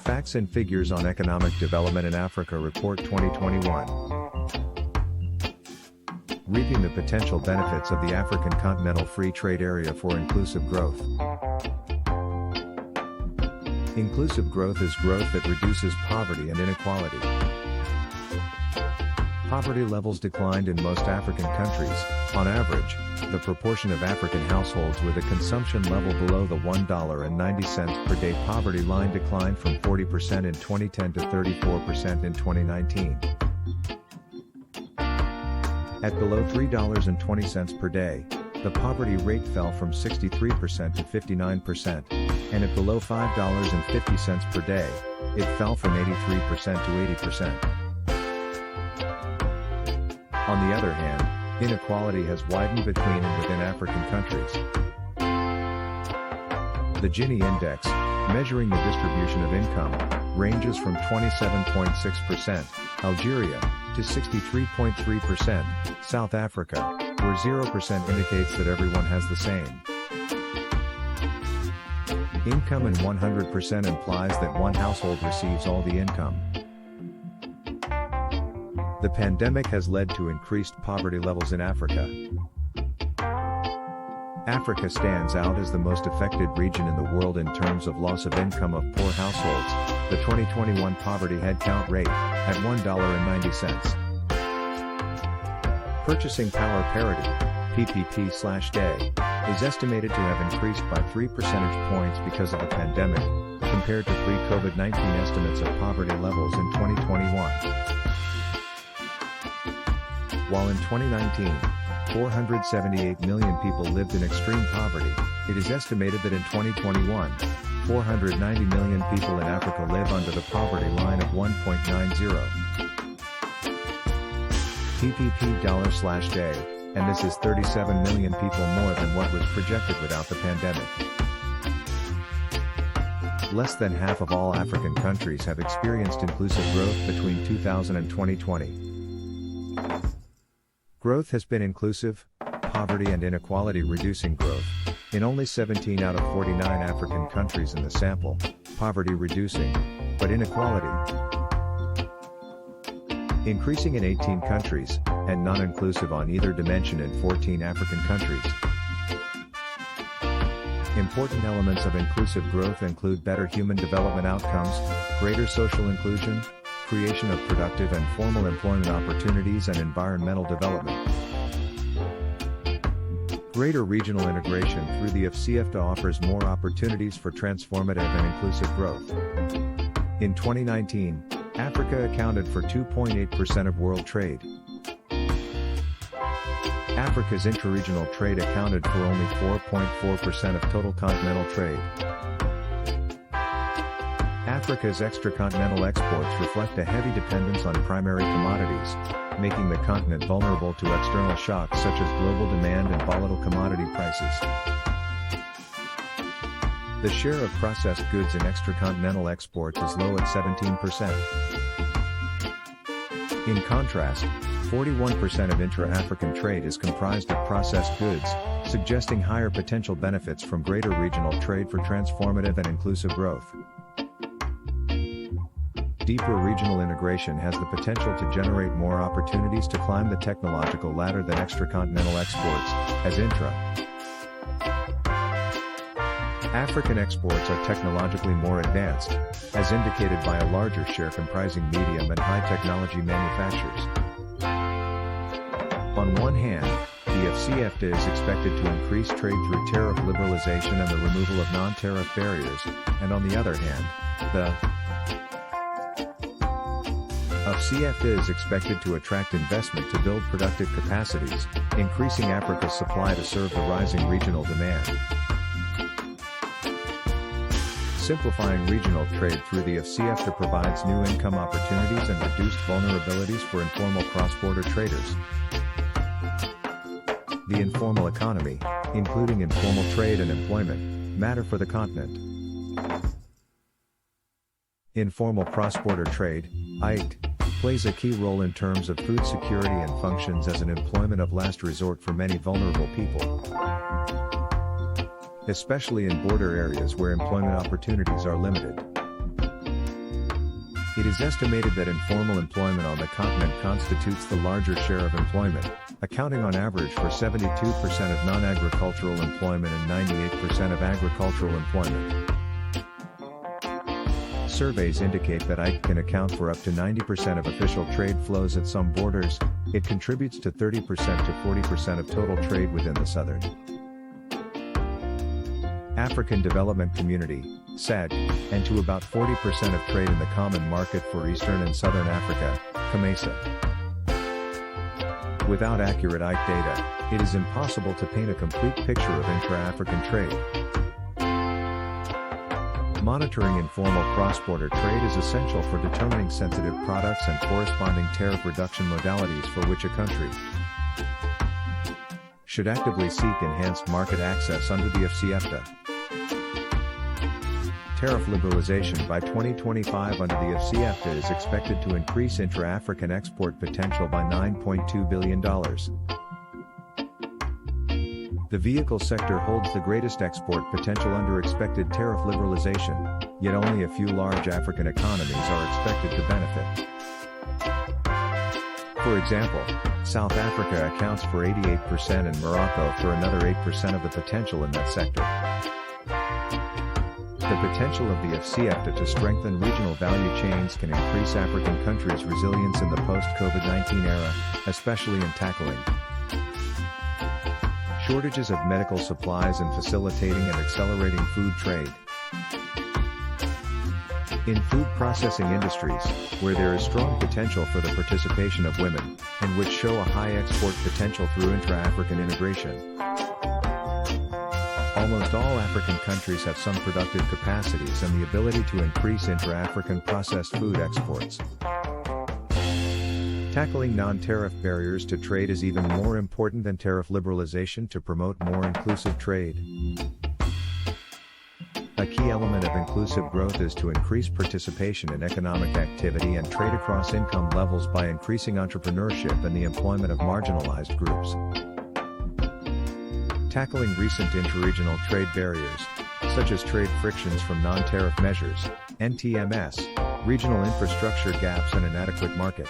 Facts and Figures on Economic Development in Africa Report 2021. Reaping the potential benefits of the African Continental Free Trade Area for inclusive growth. Inclusive growth is growth that reduces poverty and inequality. Poverty levels declined in most African countries. On average, the proportion of African households with a consumption level below the $1.90 per day poverty line declined from 40% in 2010 to 34% in 2019. At below $3.20 per day, the poverty rate fell from 63% to 59%, and at below $5.50 per day, it fell from 83% to 80%. On the other hand, inequality has widened between and within African countries. The Gini Index, measuring the distribution of income, ranges from 27.6%, Algeria, to 63.3%, South Africa, where 0% indicates that everyone has the same income and 100% implies that one household receives all the income. The pandemic has led to increased poverty levels in Africa. Africa stands out as the most affected region in the world in terms of loss of income of poor households. The 2021 poverty headcount rate, at $1.90. Purchasing power parity, PPP/day, is estimated to have increased by 3 percentage points because of the pandemic, compared to pre-COVID-19 estimates of poverty levels in 2021. While in 2019, 478 million people lived in extreme poverty, it is estimated that in 2021, 490 million people in Africa live under the poverty line of 1.90 PPP/day, and this is 37 million people more than what was projected without the pandemic. Less than half of all African countries have experienced inclusive growth between 2000 and 2020. Growth has been inclusive, poverty and inequality reducing growth, in only 17 out of 49 African countries in the sample, poverty reducing, but inequality increasing in 18 countries, and non-inclusive on either dimension in 14 African countries. Important elements of inclusive growth include better human development outcomes, greater social inclusion, creation of productive and formal employment opportunities and environmental development. Greater regional integration through the AfCFTA offers more opportunities for transformative and inclusive growth. In 2019, Africa accounted for 2.8% of world trade. Africa's intra-regional trade accounted for only 4.4% of total continental trade. Africa's extracontinental exports reflect a heavy dependence on primary commodities, making the continent vulnerable to external shocks such as global demand and volatile commodity prices. The share of processed goods in extracontinental exports is low at 17%. In contrast, 41% of intra-African trade is comprised of processed goods, suggesting higher potential benefits from greater regional trade for transformative and inclusive growth. Deeper regional integration has the potential to generate more opportunities to climb the technological ladder than extracontinental exports, as African exports are technologically more advanced, as indicated by a larger share comprising medium and high technology manufacturers. On one hand, the AfCFTA is expected to increase trade through tariff liberalization and the removal of non-tariff barriers, and on the other hand, the AfCFTA is expected to attract investment to build productive capacities, increasing Africa's supply to serve the rising regional demand. Simplifying regional trade through the AfCFTA provides new income opportunities and reduced vulnerabilities for informal cross-border traders. The informal economy, including informal trade and employment, matter for the continent. Informal cross-border trade, ICT, plays a key role in terms of food security and functions as an employment of last resort for many vulnerable people, especially in border areas where employment opportunities are limited. It is estimated that informal employment on the continent constitutes the larger share of employment, accounting on average for 72% of non-agricultural employment and 98% of agricultural employment. Surveys indicate that IT can account for up to 90% of official trade flows at some borders. It contributes to 30% to 40% of total trade within the Southern African Development Community, SADC, and to about 40% of trade in the Common Market for Eastern and Southern Africa, COMESA. Without accurate IT data, it is impossible to paint a complete picture of intra-African trade. Monitoring informal cross-border trade is essential for determining sensitive products and corresponding tariff reduction modalities for which a country should actively seek enhanced market access under the FCFTA. Tariff liberalization by 2025 under the FCFTA is expected to increase intra-African export potential by $9.2 billion. The vehicle sector holds the greatest export potential under expected tariff liberalization, yet only a few large African economies are expected to benefit. For example, South Africa accounts for 88% and Morocco for another 8% of the potential in that sector. The potential of the FCFTA to strengthen regional value chains can increase African countries' resilience in the post-COVID-19 era, especially in tackling shortages of medical supplies and facilitating and accelerating food trade. In food processing industries, where there is strong potential for the participation of women, and which show a high export potential through intra-African integration. Almost all African countries have some productive capacities and the ability to increase intra-African processed food exports. Tackling non-tariff barriers to trade is even more important than tariff liberalization to promote more inclusive trade. A key element of inclusive growth is to increase participation in economic activity and trade across income levels by increasing entrepreneurship and the employment of marginalized groups. Tackling recent interregional trade barriers, such as trade frictions from non-tariff measures, NTMS, regional infrastructure gaps and inadequate market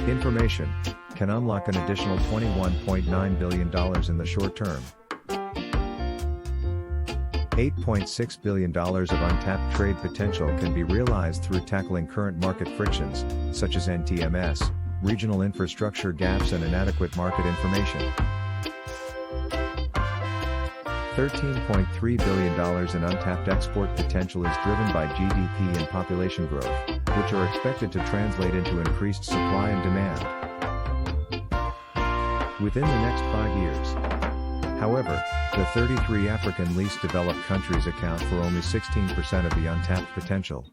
information, can unlock an additional $21.9 billion in the short term. $8.6 billion of untapped trade potential can be realized through tackling current market frictions, such as NTMS, regional infrastructure gaps and inadequate market information. $13.3 billion in untapped export potential is driven by GDP and population growth, which are expected to translate into increased supply and demand within the next 5 years. However, the 33 African least developed countries account for only 16% of the untapped potential.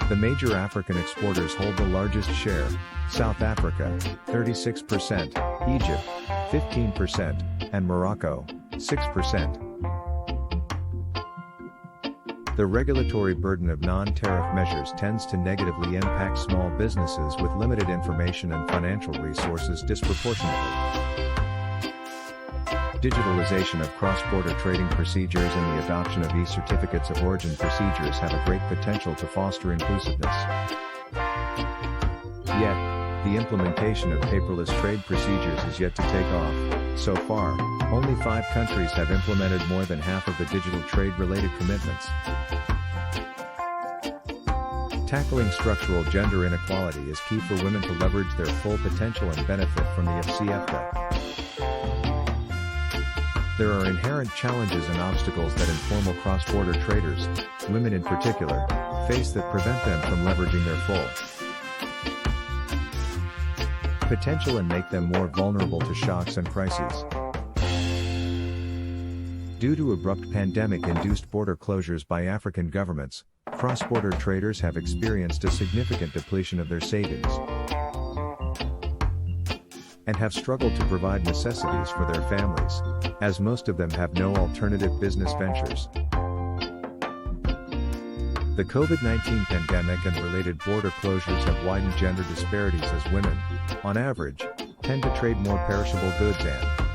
The major African exporters hold the largest share: South Africa, 36%, Egypt, 15%, and Morocco, 6%. The regulatory burden of non-tariff measures tends to negatively impact small businesses with limited information and financial resources disproportionately. Digitalization of cross-border trading procedures and the adoption of e-certificates of origin procedures have a great potential to foster inclusiveness. Yet, the implementation of paperless trade procedures is yet to take off. So far, only 5 countries have implemented more than half of the digital trade-related commitments. Tackling structural gender inequality is key for women to leverage their full potential and benefit from the FCFTA. There are inherent challenges and obstacles that informal cross-border traders, women in particular, face that prevent them from leveraging their full potential and make them more vulnerable to shocks and crises. Due to abrupt pandemic-induced border closures by African governments, cross-border traders have experienced a significant depletion of their savings and have struggled to provide necessities for their families, as most of them have no alternative business ventures. The COVID-19 pandemic and related border closures have widened gender disparities as women, on average, tend to trade more perishable goods and